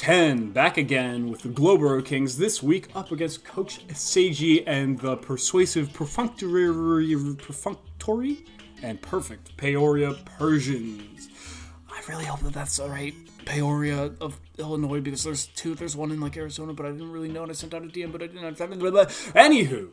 10, back again with the Glowboro Kings, this week up against Coach Sagie and the persuasive, perfunctory, and perfect Peoria Persians. I really hope that that's the right Peoria of Illinois, because there's one in like Arizona, but I didn't really know, and I sent out a DM, but I didn't. Anywho,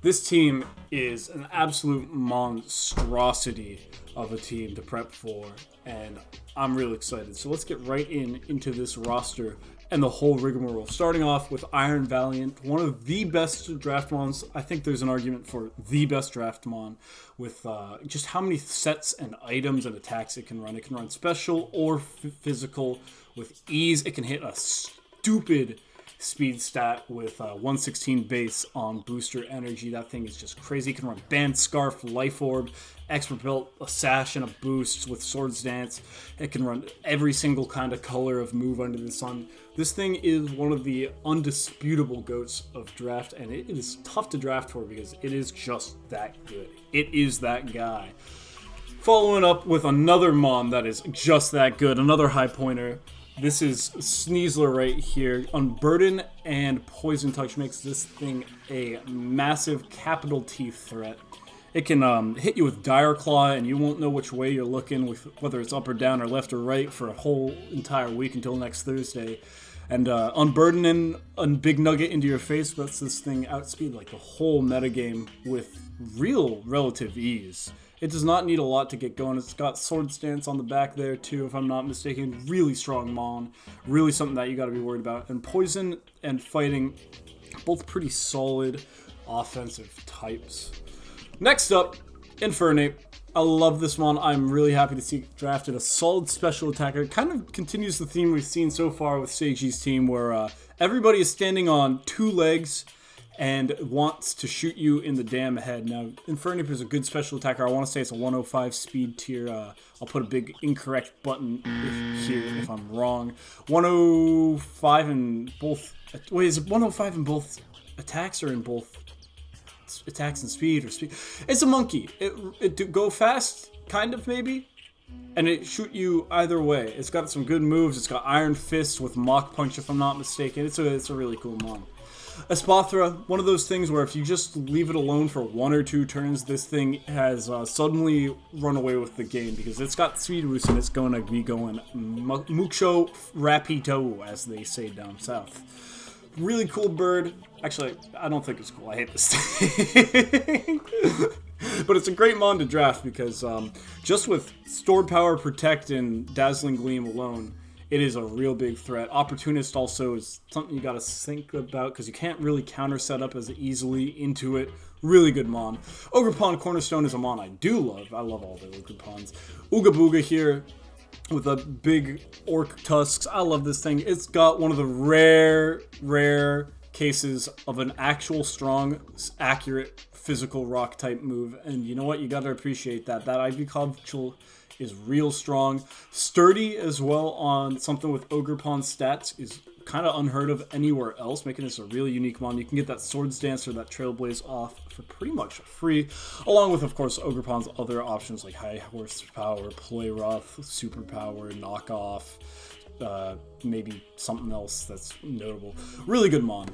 this team is an absolute monstrosity of a team to prep for, and I'm really excited. So let's get right into this roster and the whole rigmarole. Starting off with Iron Valiant, one of the best draft mons. I think there's an argument for the best draft mon with just how many sets and items and attacks it can run. It can run special or physical with ease. It can hit a stupid speed stat with 116 base on booster energy. That thing is just crazy. It can run Band Scarf, Life Orb, Expert Belt, a Sash, and a Boost with Swords Dance. It can run every single kind of color of move under the sun. This thing is one of the undisputable goats of draft, and it is tough to draft for because it is just that good. It is that guy. Following up with another mon that is just that good, another high pointer. This is Sneasler right here. Unburden and Poison Touch makes this thing a massive capital T threat. It can hit you with Dire Claw, and you won't know which way you're looking, with whether it's up or down or left or right, for a whole entire week until next Thursday. And Unburden and Big Nugget into your face lets this thing outspeed like the whole metagame with real relative ease. It does not need a lot to get going. It's got Sword Stance on the back there too, if I'm not mistaken. Really strong mon. Really something that you got to be worried about. And Poison and Fighting, both pretty solid offensive types. Next up, Infernape. I love this mon. I'm really happy to see it drafted. A solid special attacker. It kind of continues the theme we've seen so far with Sagie's team, where everybody is standing on two legs and wants to shoot you in the damn head. Now, Infernape is a good special attacker. I want to say it's a 105 speed tier. I'll put a big incorrect button here if I'm wrong. 105 in both... Wait, is it 105 in both attacks or in both attacks and speed? Or speed? It's a monkey. It go fast, kind of, maybe? And it shoot you either way. It's got some good moves. It's got Iron Fist with Mach Punch, if I'm not mistaken. It's a really cool mon. Espathra, one of those things where if you just leave it alone for one or two turns, this thing has suddenly run away with the game, because it's got speed boost and it's going to be going mucho rapito, as they say down south. Really cool bird. Actually, I don't think it's cool. I hate this thing. But it's a great mon to draft because just with Stored Power, Protect, and Dazzling Gleam alone, it is a real big threat. Opportunist also is something you got to think about because you can't really counter set up as easily into it. Really good mon. Ogre Pawn Cornerstone is a mon I do love. I love all the Ogre Pawns. Ooga Booga here with a big orc tusks. I love this thing. It's got one of the rare cases of an actual strong, accurate, physical rock type move. And you know what? You got to appreciate that. That Ivy Codchul is real strong. Sturdy as well on something with Ogre Pawn stats is kind of unheard of anywhere else, making this a really unique mon. You can get that Swords Dance or that Trailblaze off for pretty much free, along with, of course, Ogre Pawn's other options like High Horsepower, Play Rough, Superpower, Knockoff, maybe something else that's notable. Really good mon.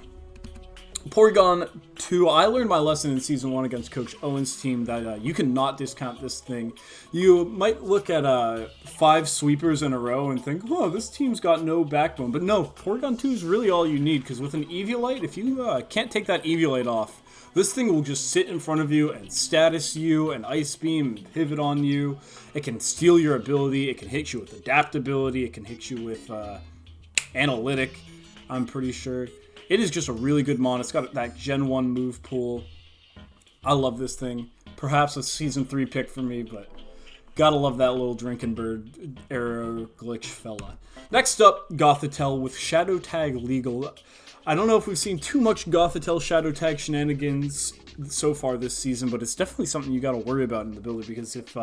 Porygon 2, I learned my lesson in Season 1 against Coach Owen's team that you cannot discount this thing. You might look at 5 sweepers in a row and think, oh, this team's got no backbone. But no, Porygon 2 is really all you need, because with an Eviolite, if you can't take that Eviolite off, this thing will just sit in front of you and status you and Ice Beam and pivot on you. It can steal your ability. It can hit you with Adaptability. It can hit you with Analytic, I'm pretty sure. It is just a really good mon. It's got that Gen 1 move pool. I love this thing. Perhaps a Season 3 pick for me, but gotta love that little drinking bird arrow glitch fella. Next up, Gothitelle with Shadow Tag legal. I don't know if we've seen too much Gothitelle Shadow Tag shenanigans so far this season, but it's definitely something you gotta worry about in the build, because if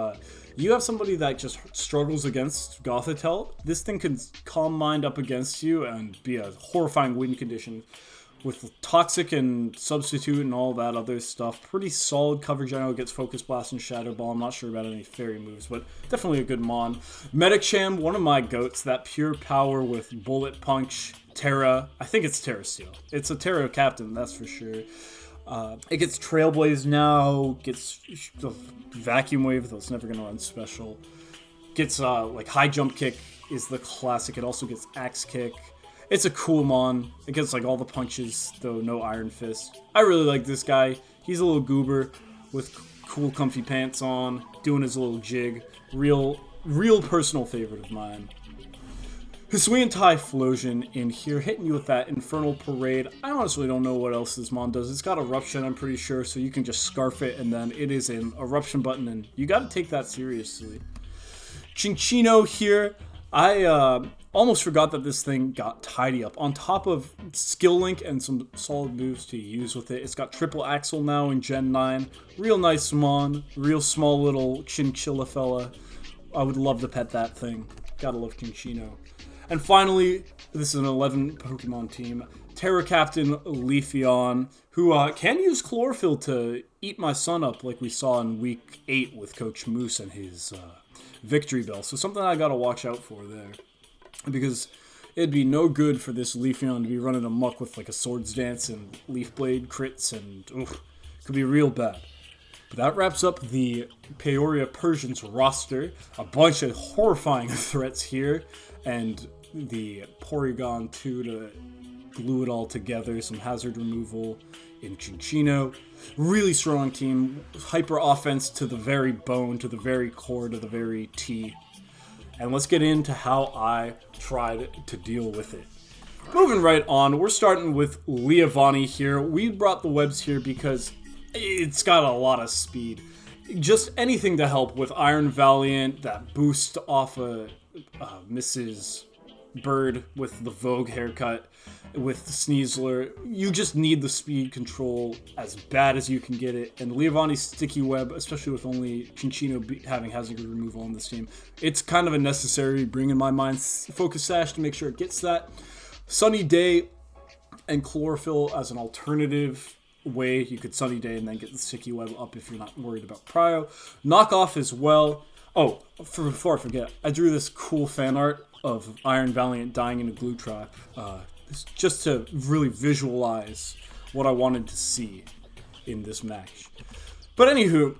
you have somebody that just struggles against Gothitelle, this thing can calm mind up against you and be a horrifying win condition. with Toxic and Substitute and all that other stuff. Pretty solid coverage. I know it gets Focus Blast and Shadow Ball. I'm not sure about any fairy moves, but definitely a good mon. Medicham, one of my goats. That pure power with Bullet Punch, Terra. I think it's Terra Steel. It's a Terra Captain, that's for sure. It gets Trailblaze now. Gets the Vacuum Wave, though it's never going to run special. Gets like High Jump Kick is the classic. It also gets Axe Kick. It's a cool mon. It gets like all the punches, though no Iron Fist. I really like this guy. He's a little goober with cool comfy pants on, doing his little jig. Real personal favorite of mine. Hisuian Typhlosion in here, hitting you with that Infernal Parade. I honestly don't know what else this mon does. It's got Eruption, I'm pretty sure, so you can just scarf it, and then it is an Eruption button, and you gotta take that seriously. Chinchino here. I almost forgot that this thing got Tidy Up. On top of Skill Link and some solid moves to use with it, it's got Triple Axle now in Gen 9. Real nice mon. Real small little chinchilla fella. I would love to pet that thing. Gotta love Chinchino. And finally, this is an 11 Pokemon team. Terra Captain Leafeon, who can use Chlorophyll to eat my son up like we saw in Week 8 with Coach Moose and his Victory Bell. So something I gotta watch out for there. Because it'd be no good for this Leafeon to be running amok with like a Swords Dance and Leaf Blade crits, and could be real bad. But that wraps up the Peoria Persians roster. A bunch of horrifying threats here, and the Porygon 2 to glue it all together. Some hazard removal in Chinchino. Really strong team. Hyper offense to the very bone, to the very core, to the very T. And let's get into how I tried to deal with it. Moving right on, we're starting with Leavanny here. We brought the webs here because it's got a lot of speed. Just anything to help with Iron Valiant, that boost off of Mrs. Bird with the Vogue haircut, with Sneasler. You just need the speed control as bad as you can get it. And Leavanny's Sticky Web, especially with only Chinchino having hazard removal on this team, it's kind of a necessary bring in my mind. Focus Sash to make sure it gets that. Sunny Day and Chlorophyll as an alternative way. You could Sunny Day and then get the Sticky Web up if you're not worried about Prio. Knockoff as well. Oh, before I forget, I drew this cool fan art of Iron Valiant dying in a glue trap. Just to really visualize what I wanted to see in this match. But anywho,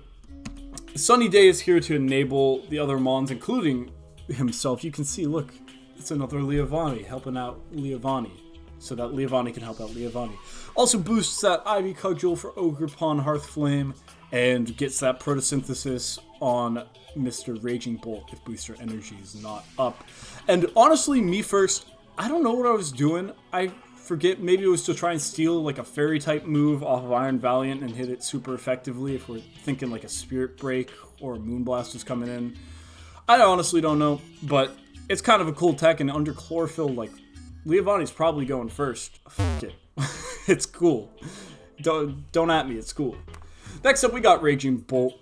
Sunny Day is here to enable the other mons, including himself. You can see, look, it's another Leavanny helping out Leavanny, so that Leavanny can help out Leavanny. Also boosts that Ivy Cudgel for Ogerpon Hearthflame, and gets that Protosynthesis on Mr. Raging Bolt if Booster Energy is not up. And honestly, me first, I don't know what I was doing. I forget, maybe it was to try and steal like a fairy type move off of Iron Valiant and hit it super effectively if we're thinking like a Spirit Break or a Moonblast is coming in. I honestly don't know, but it's kind of a cool tech, and under Chlorophyll, like, Leavanny's probably going first. Fuck it. It's cool. Don't at me, it's cool. Next up, we got Raging Bolt,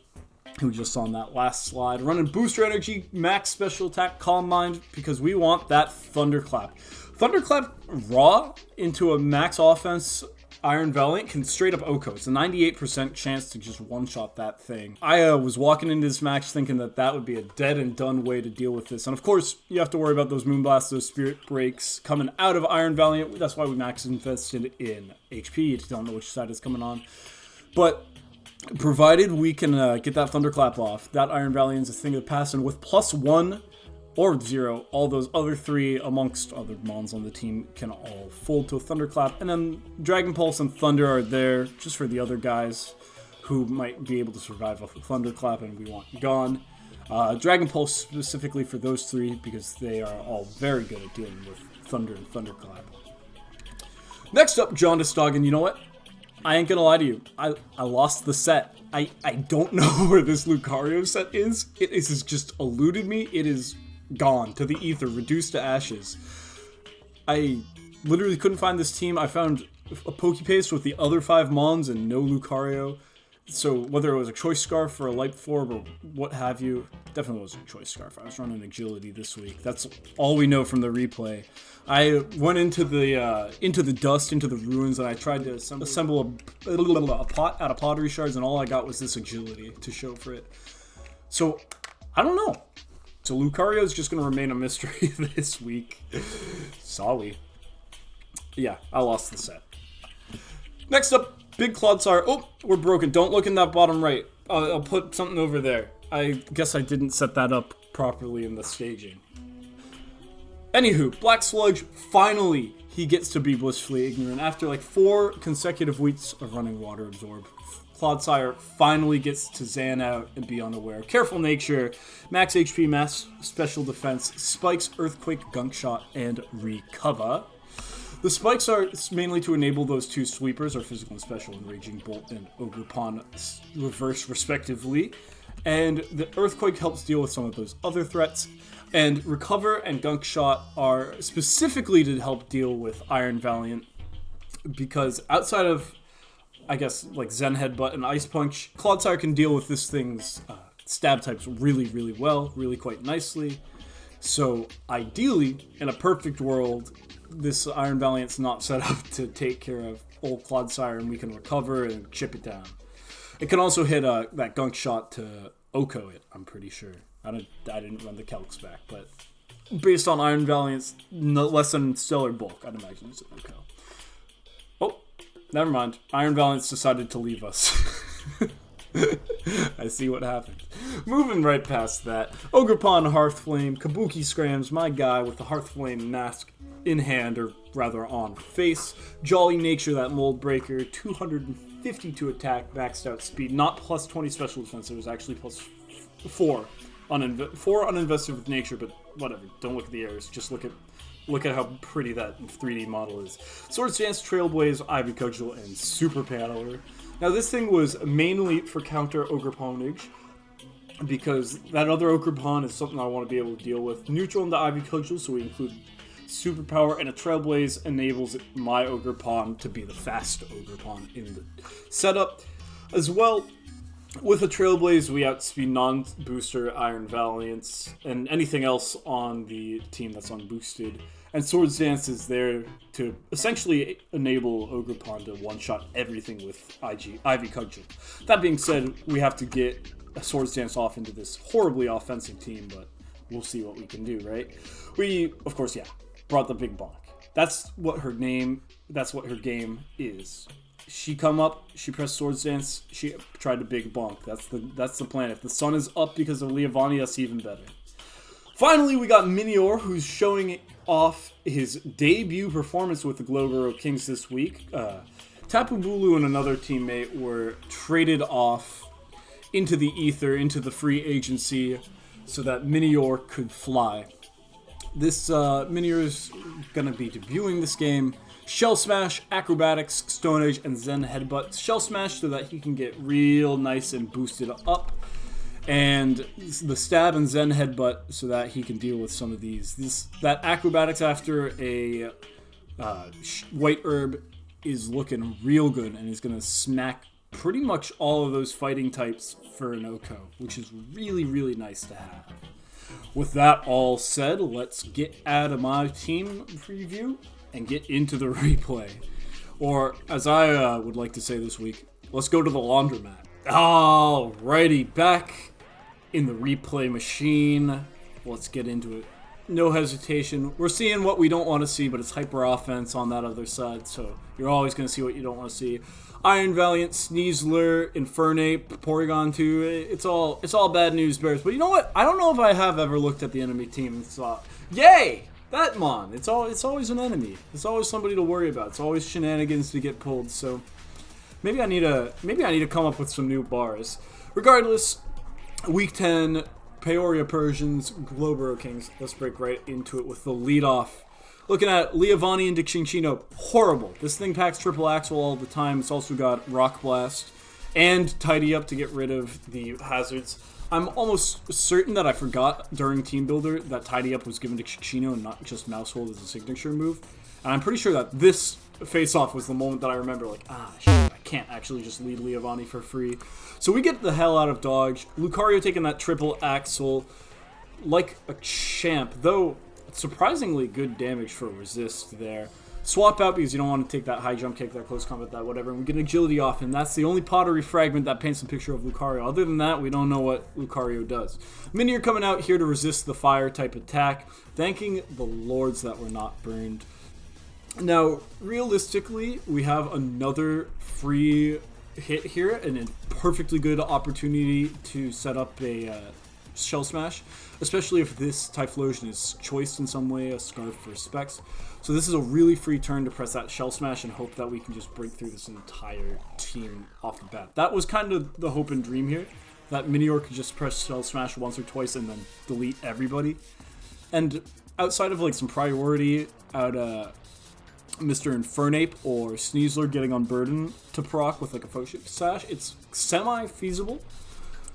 who just on that last slide. Running Booster Energy, Max Special Attack, Calm Mind, because we want that Thunderclap. Thunderclap raw into a max offense Iron Valiant can straight up OHKO. It's a 98% chance to just one-shot that thing. I was walking into this match thinking that that would be a dead and done way to deal with this. And of course, you have to worry about those Moonblasts, those Spirit Breaks coming out of Iron Valiant. That's why we max invested in HP. You don't know which side is coming on. But provided we can get that Thunderclap off, that Iron Valiant is a thing of the past, and with +1 or 0, all those other 3 amongst other mons on the team can all fold to a Thunderclap, and then Dragon Pulse and Thunder are there just for the other guys who might be able to survive off a Thunderclap and we want gone. Dragon Pulse specifically for those 3 because they are all very good at dealing with Thunder and Thunderclap. Next up, Jaundice Dog, and you know what? I ain't gonna lie to you. I lost the set. I don't know where this Lucario set is. It has just eluded me. It is gone to the ether, reduced to ashes. I literally couldn't find this team. I found a Pokepaste with the other 5 mons and no Lucario. So whether it was a choice scarf or a light form or what have you, definitely wasn't a choice scarf. I was running agility this week. That's all we know from the replay. I went into the dust, into the ruins, and I tried to assemble a pot out of pottery shards, and all I got was this agility to show for it. So I don't know. So Lucario is just going to remain a mystery this week. Sorry. Yeah, I lost the set. Next up, Big Clodsire. Oh, we're broken. Don't look in that bottom right. I'll put something over there. I guess I didn't set that up properly in the staging. Anywho, Black Sludge, finally, he gets to be blissfully ignorant. After like 4 consecutive weeks of running Water Absorb, Clodsire finally gets to Zan out and be unaware. Careful Nature, Max HP, Max Special Defense, Spikes, Earthquake, Gunk Shot, and Recover. The spikes are mainly to enable those 2 sweepers, or physical and special, and Raging Bolt and Ogre Pawn reverse respectively. And the Earthquake helps deal with some of those other threats. And Recover and Gunk Shot are specifically to help deal with Iron Valiant. Because outside of, I guess, like Zen Headbutt and Ice Punch, Clodsire can deal with this thing's stab types really, really well, really quite nicely. So ideally, in a perfect world, this Iron Valiant's not set up to take care of old Clodsire, and we can recover and chip it down. It can also hit that Gunk Shot to Oko it, I'm pretty sure. I didn't run the calcs back, but based on Iron Valiant's less than stellar bulk, I'd imagine it's an Oko. Oh, never mind. Iron Valiant's decided to leave us. I see what happened. Moving right past that, Ogre Pawn, Hearthflame, Kabuki Scrams, my guy with the Hearthflame mask in hand, or rather on face. Jolly Nature, that Mold Breaker, 252 attack, maxed out speed, not plus 20 special defense, it was actually plus 4. 4 uninvested with Nature, but whatever, don't look at the errors, just look at how pretty that 3D model is. Swords Dance, Trailblaze, Ivy Cudgel, and Super Paddler. Now this thing was mainly for counter Ogre Pawnage, because that other Ogre Pawn is something I want to be able to deal with. Neutral into Ivy Cudgel, so we include Superpower, and a Trailblaze enables my Ogre Pawn to be the fast Ogre Pawn in the setup. As well, with a Trailblaze, we outspeed non-booster Iron Valiants and anything else on the team that's unboosted. And Swords Dance is there to essentially enable Ogre Pawn to one-shot everything with Ivy Cudgel. That being said, we have to get a Swords Dance off into this horribly offensive team, but we'll see what we can do, right? We, of course, brought the Big Bonk. That's what her game is. She come up, she pressed Swords Dance, she tried to Big Bonk. That's the plan. If the sun is up because of Leavanny, that's even better. Finally, we got Minior, who's showing off his debut performance with the Glowboro Kings this week. Tapu Bulu and another teammate were traded off into the ether, into the free agency, so that Minior could fly. This Minior is going to be debuting this game. Shell Smash, Acrobatics, Stone Age, and Zen Headbutt. Shell Smash so that he can get real nice and boosted up. And the Stab and Zen Headbutt so that he can deal with some of these. That Acrobatics after a White Herb is looking real good and is going to smack pretty much all of those fighting types for an Oko, which is really, really nice to have. With that all said, let's get out of my team preview and get into the replay. Or, as I would like to say this week, let's go to the laundromat. Alrighty, back in the replay machine. Let's get into it. No hesitation. We're seeing what we don't want to see, but it's hyper offense on that other side, so you're always going to see what you don't want to see. Iron Valiant, Sneasler, Infernape, Porygon 2, it's all bad news bears. But you know what? I don't know if I have ever looked at the enemy team and thought, yay! That mon. It's always an enemy. It's always somebody to worry about. It's always shenanigans to get pulled. So maybe I need to come up with some new bars. Regardless, week 10, Peoria Persians, Glowboro Kings. Let's break right into it with the lead off. Looking at Leavanny and Chinchino, horrible. This thing packs triple axle all the time. It's also got Rock Blast and Tidy Up to get rid of the hazards. I'm almost certain that I forgot during Team Builder that Tidy Up was given to Chinchino and not just Mouse Hold as a signature move. And I'm pretty sure that this face-off was the moment that I remember, like, shit, I can't actually just lead Leavanny for free. So we get the hell out of dodge. Lucario taking that triple axle like a champ, though surprisingly good damage for resist there. Swap out because you don't want to take that high jump kick, that close combat, that whatever, and we get agility off, and that's the only pottery fragment that paints a picture of Lucario. Other than that, we don't know what Lucario does. Minior coming out here to resist the fire type attack, thanking the lords that were not burned. Now, realistically, we have another free hit here, and a perfectly good opportunity to set up a Shell Smash, especially if this Typhlosion is choiced in some way, a Scarf for Specs. So this is a really free turn to press that Shell Smash and hope that we can just break through this entire team off the bat. That was kind of the hope and dream here, that Minior could just press Shell Smash once or twice and then delete everybody. And outside of like some priority out Mr. Infernape or Sneasler getting on Burden to proc with like a Focus Sash, it's semi-feasible.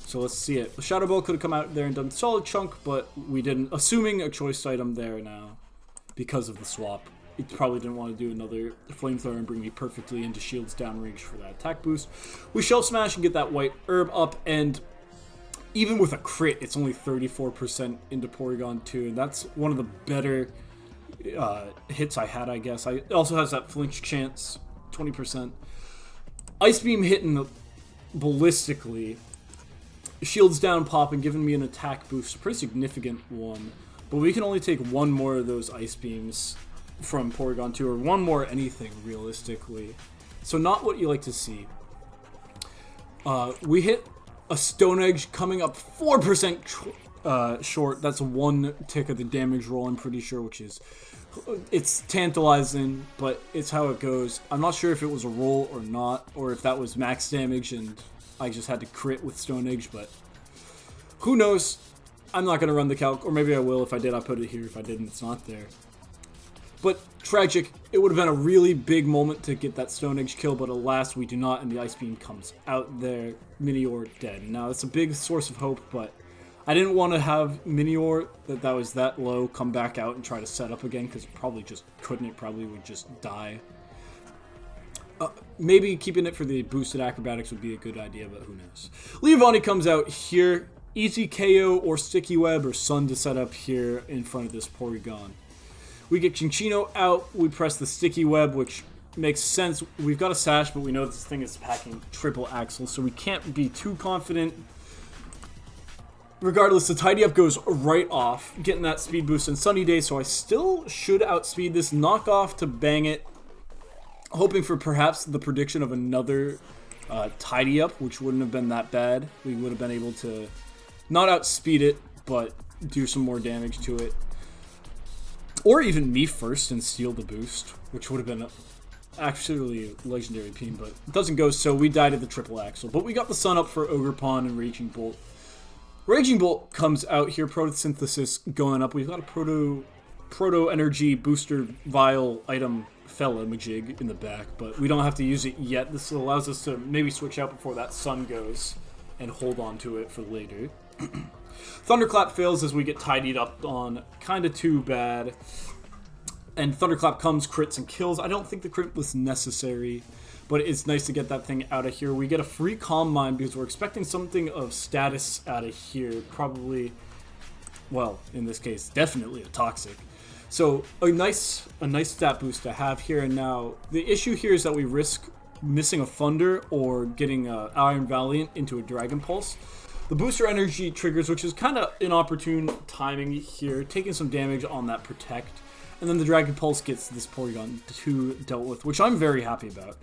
So let's see it. The Shadow Ball could have come out there and done a solid chunk, but we didn't. Assuming a choice item there now because of the swap. It probably didn't want to do another Flamethrower and bring me perfectly into shields downrange for that attack boost. We Shell Smash and get that White Herb up, and even with a crit, it's only 34% into Porygon 2, and that's one of the better hits I had, I guess. It also has that flinch chance, 20%. Ice Beam hitting ballistically. Shields down popping, giving me an attack boost, a pretty significant one. But we can only take one more of those Ice Beams from Porygon 2, or one more anything, realistically. So not what you like to see. We hit a Stone Edge coming up 4% short. That's one tick of the damage roll, I'm pretty sure, which is... It's tantalizing, but it's how it goes. I'm not sure if it was a roll or not, or if that was max damage and I just had to crit with Stone Edge, but who knows? I'm not going to run the calc, or maybe I will. If I did, I'll put it here. If I didn't, it's not there. But tragic. It would have been a really big moment to get that Stone Edge kill, but alas, we do not, and the Ice Beam comes out there. Minior dead. Now, it's a big source of hope, but I didn't want to have Minior that was that low come back out and try to set up again, because it probably just couldn't. It probably would just die. Maybe keeping it for the boosted acrobatics would be a good idea, but who knows. Leavanny comes out here. Easy KO or Sticky Web or Sun to set up here in front of this Porygon. We get Chinchino out. We press the Sticky Web, which makes sense. We've got a Sash, but we know this thing is packing triple axle, so we can't be too confident. Regardless, the Tidy Up goes right off, getting that speed boost in Sunny Day, so I still should outspeed this. Knock off to bang it. Hoping for perhaps the prediction of another Tidy Up, which wouldn't have been that bad. We would have been able to not outspeed it, but do some more damage to it. Or even me first and steal the boost, which would have been actually a legendary team, but it doesn't go, so we died at the triple axle. But we got the Sun up for Ogerpon and Raging Bolt. Raging Bolt comes out here, Photosynthesis going up. We've got a Proto Energy Booster Vial item fella Majig in the back, but we don't have to use it yet. This allows us to maybe switch out before that Sun goes and hold on to it for later. Thunderclap fails as we get tidied up on. Kind of too bad. And Thunderclap comes, crits, and kills. I don't think the crit was necessary, but it's nice to get that thing out of here. We get a free Calm Mind because we're expecting something of status out of here. Probably, well, in this case, definitely a Toxic. So a nice stat boost to have here and now. The issue here is that we risk missing a Thunder or getting Iron Valiant into a Dragon Pulse. The booster energy triggers, which is kind of inopportune timing here, taking some damage on that Protect. And then the Dragon Pulse gets this Porygon 2 dealt with, which I'm very happy about.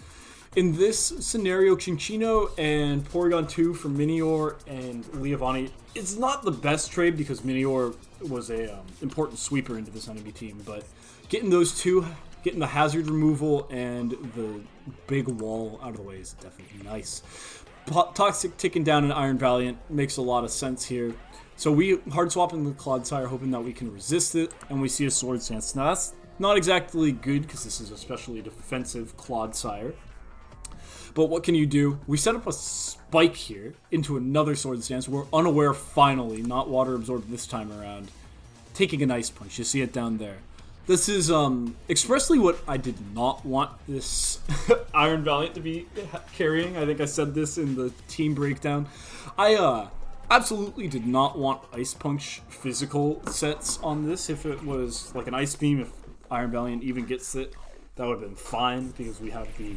In this scenario, Chinchino and Porygon 2 for Minior and Leavanny, it's not the best trade because Minior was a important sweeper into this enemy team, but getting those two, getting the hazard removal and the big wall out of the way is definitely nice. Toxic ticking down an Iron Valiant makes a lot of sense here. So we hard swap in the Clodsire, hoping that we can resist it, and we see a Swords Dance. Now that's not exactly good because this is especially defensive Clodsire. But what can you do? We set up a Spike here into another Swords Dance. We're unaware finally, not water absorbed this time around, taking an Ice Punch. You see it down there. This is expressly what I did not want this Iron Valiant to be carrying. I think I said this in the team breakdown. I absolutely did not want Ice Punch physical sets on this. If it was like an Ice Beam, if Iron Valiant even gets it, that would have been fine because we have the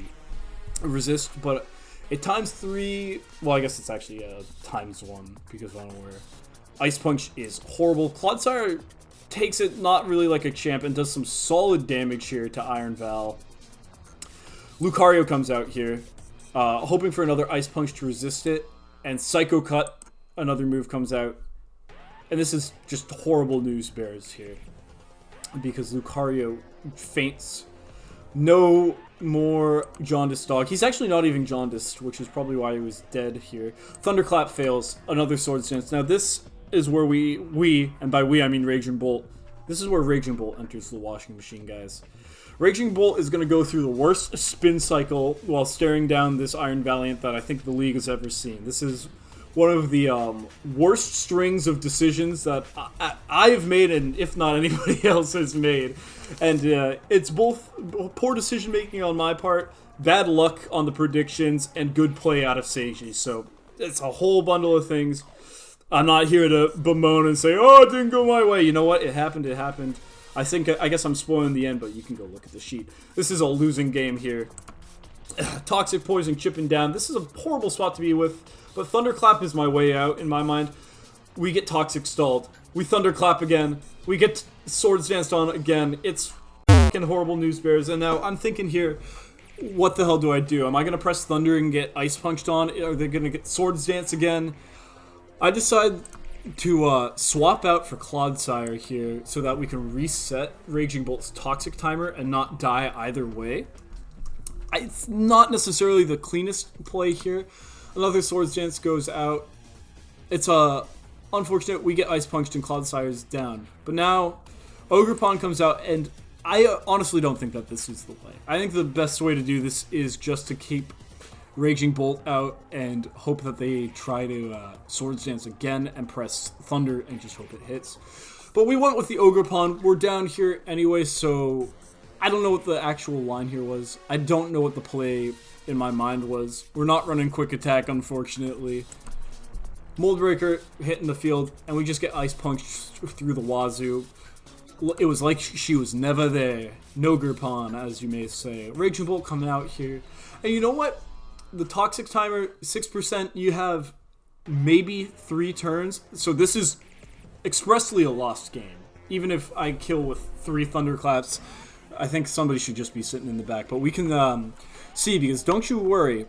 resist. But it times 3. Well, I guess it's actually times 1 because I don't know where. Ice Punch is horrible. Clodsire takes it not really like a champ and does some solid damage here to Iron Val. Lucario comes out here, hoping for another Ice Punch to resist it, and Psycho Cut, another move, comes out. And this is just horrible news bears here, because Lucario faints. No more Jaundiced Dog. He's actually not even jaundiced, which is probably why he was dead here. Thunderclap fails, another Swords Dance. Now this is where we, and by we I mean Raging Bolt, this is where Raging Bolt enters the washing machine, guys. Raging Bolt is going to go through the worst spin cycle while staring down this Iron Valiant that I think the league has ever seen. This is one of the worst strings of decisions that I have made, and if not anybody else has made. And it's both poor decision making on my part, bad luck on the predictions, and good play out of Sagie. So it's a whole bundle of things. I'm not here to bemoan and say, oh, it didn't go my way. You know what? It happened. It happened. I guess I'm spoiling the end, but you can go look at the sheet. This is a losing game here. Toxic Poison chipping down. This is a horrible spot to be with, but Thunderclap is my way out in my mind. We get Toxic stalled. We Thunderclap again. We get Swords Danced on again. It's fucking horrible news bears. And now I'm thinking here, what the hell do I do? Am I going to press Thunder and get Ice Punched on? Are they going to get Swords Dance again? I decide to swap out for Clodsire here so that we can reset Raging Bolt's Toxic timer and not die either way. It's not necessarily the cleanest play here. Another Swords Dance goes out. It's unfortunate we get Ice Punched and Clodsire's down. But now Ogerpon comes out, and I honestly don't think that this is the play. I think the best way to do this is just to keep Raging Bolt out and hope that they try to Swords Dance again and press Thunder and just hope it hits. But we went with the Ogerpon. We're down here anyway, so I don't know what the actual line here was. I don't know what the play in my mind was. We're not running Quick Attack, unfortunately. Moldbreaker hitting the field, and we just get Ice Punched through the wazoo. It was like she was never there. Nogerpon, as you may say. Raging Bolt coming out here. And you know what? The Toxic timer, 6%, you have maybe 3 turns. So this is expressly a lost game. Even if I kill with 3 Thunderclaps, I think somebody should just be sitting in the back. But we can see, because don't you worry,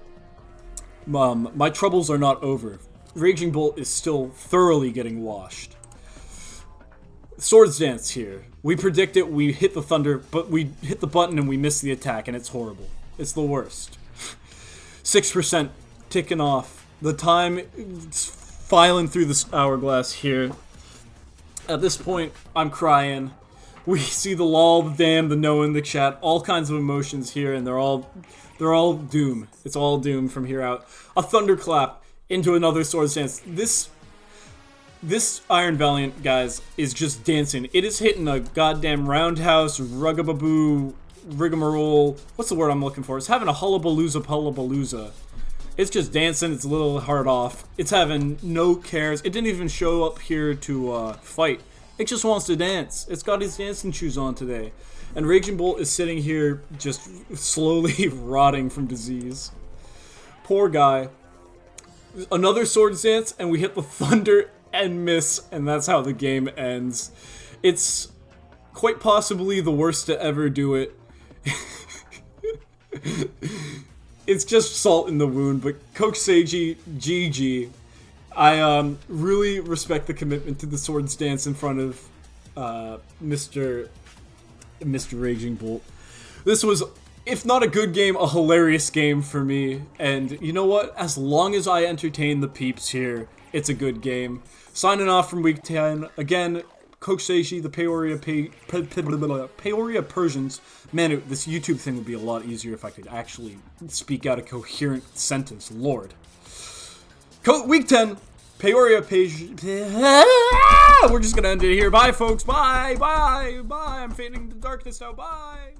my troubles are not over. Raging Bolt is still thoroughly getting washed. Swords Dance here. We predict it, we hit the Thunder, but we hit the button and we miss the attack, and it's horrible. It's the worst. 6% ticking off. The time is filing through this hourglass here. At this point, I'm crying. We see the lol, the damn, the no in the chat, all kinds of emotions here, and they're all doom. It's all doom from here out. A Thunderclap into another Swords Dance. This Iron Valiant, guys, is just dancing. It is hitting a goddamn roundhouse, rugababoo, rigmarole. What's the word I'm looking for? It's having a hullabalooza. It's just dancing. It's a little hard off. It's having no cares. It didn't even show up here to fight. It just wants to dance. It's got his dancing shoes on today. And Raging Bolt is sitting here just slowly rotting from disease. Poor guy. Another Swords Dance, and we hit the Thunder and miss, and that's how the game ends. It's quite possibly the worst to ever do it. It's just salt in the wound, but Coach Sagie, GG. I really respect the commitment to the Swords Dance in front of Mr. Raging Bolt. This was, if not a good game, a hilarious game for me. And you know what? As long as I entertain the peeps here, it's a good game. Signing off from Week 10. Again, Coach Sagie, the Peoria Persians. Man, this YouTube thing would be a lot easier if I could actually speak out a coherent sentence. Lord. Week 10. Peoria Persians. We're just gonna end it here. Bye, folks. Bye. I'm fading into darkness now. Bye.